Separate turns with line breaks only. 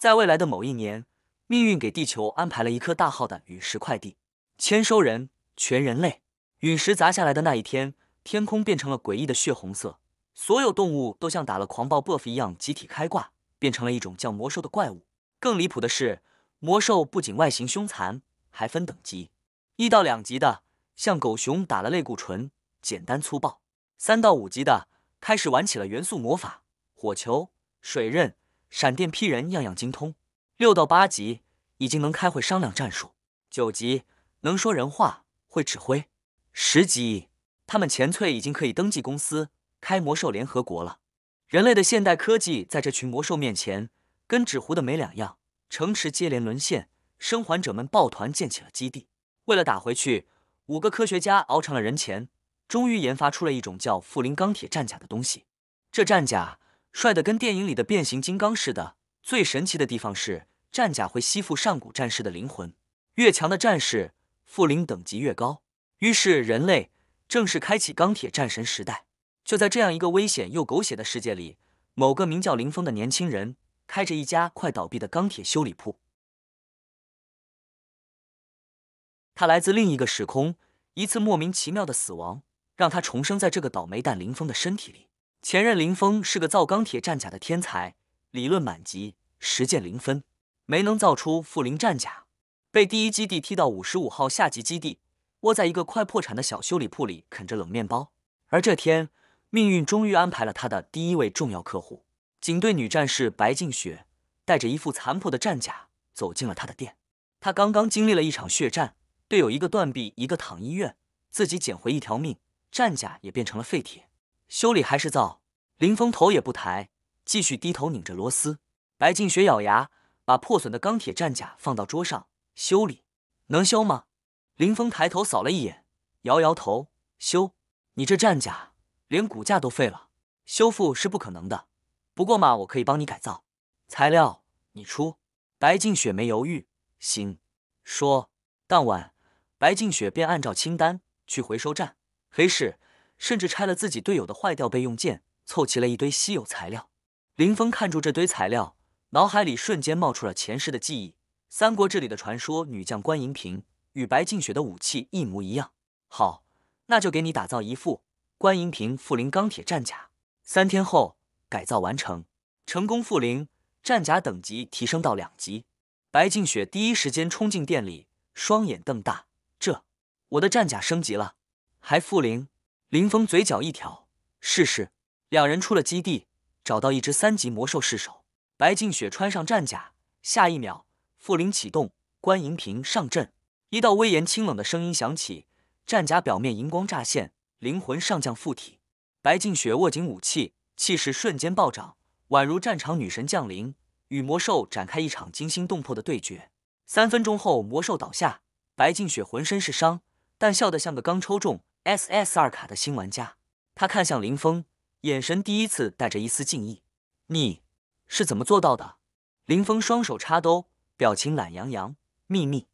在未来的某一年，命运给地球安排了一颗大号的陨石快递，签收人全人类。陨石砸下来的那一天，天空变成了诡异的血红色，所有动物都像打了狂暴 buff 一样集体开挂，变成了一种叫魔兽的怪物。更离谱的是，魔兽不仅外形凶残，还分等级，1到2级的像狗熊打了类固醇，简单粗暴；3到5级的开始玩起了元素魔法，火球、水刃、闪电劈人样样精通；6到8级已经能开会商量战术，9级能说人话会指挥，10级他们前翠已经可以登记公司开魔兽联合国了。人类的现代科技在这群魔兽面前跟纸糊的没两样，城池接连沦陷，生还者们抱团建起了基地。为了打回去，5个科学家熬成了人前，终于研发出了一种叫复灵钢铁战甲的东西。这战甲帅得跟电影里的变形金刚似的，最神奇的地方是战甲会吸附上古战士的灵魂，越强的战士复灵等级越高。于是人类正式开启钢铁战神时代。就在这样一个危险又狗血的世界里，某个名叫林峰的年轻人开着一家快倒闭的钢铁修理铺。他来自另一个时空，一次莫名其妙的死亡让他重生在这个倒霉蛋林峰的身体里。前任林峰是个造钢铁战甲的天才，理论满级，实践0分，没能造出复灵战甲，被第1基地踢到55号下级基地，窝在一个快破产的小修理铺里啃着冷面包。而这天，命运终于安排了他的第1位重要客户，警队女战士白静雪带着一副残破的战甲走进了他的店。他刚刚经历了一场血战，队友一个断臂，一个躺医院，自己捡回1条命，战甲也变成了废铁。修理还是造，林峰头也不抬，继续低头拧着螺丝。白静雪咬牙，把破损的钢铁战甲放到桌上，修理能修吗？林峰抬头扫了一眼，摇摇头，修？你这战甲连骨架都废了，修复是不可能的。不过嘛，我可以帮你改造，材料你出。白静雪没犹豫，行。说，当晚白静雪便按照清单去回收站，黑市甚至拆了自己队友的坏掉备用件，凑齐了一堆稀有材料。林峰看住这堆材料，脑海里瞬间冒出了前世的记忆。三国志里的传说女将关银屏与白静雪的武器一模一样。好，那就给你打造一副关银屏复灵钢铁战甲。3天后改造完成，成功复灵，战甲等级提升到2级。白静雪第一时间冲进店里，双眼瞪大，我的战甲升级了，还复灵？林峰嘴角一挑，试试。两人出了基地，找到一只3级魔兽试手。白静雪穿上战甲，下一秒复灵启动，关银屏上阵。一道威严清冷的声音响起，战甲表面银光乍现，灵魂上将附体。白静雪握紧武器，气势瞬间暴涨，宛如战场女神降临，与魔兽展开一场惊心动魄的对决。3分钟后，魔兽倒下，白静雪浑身是伤，但笑得像个刚抽中 SSR 卡的新玩家。他看向林峰，眼神第一次带着一丝敬意。你是怎么做到的？林峰双手插兜，表情懒洋洋，秘密。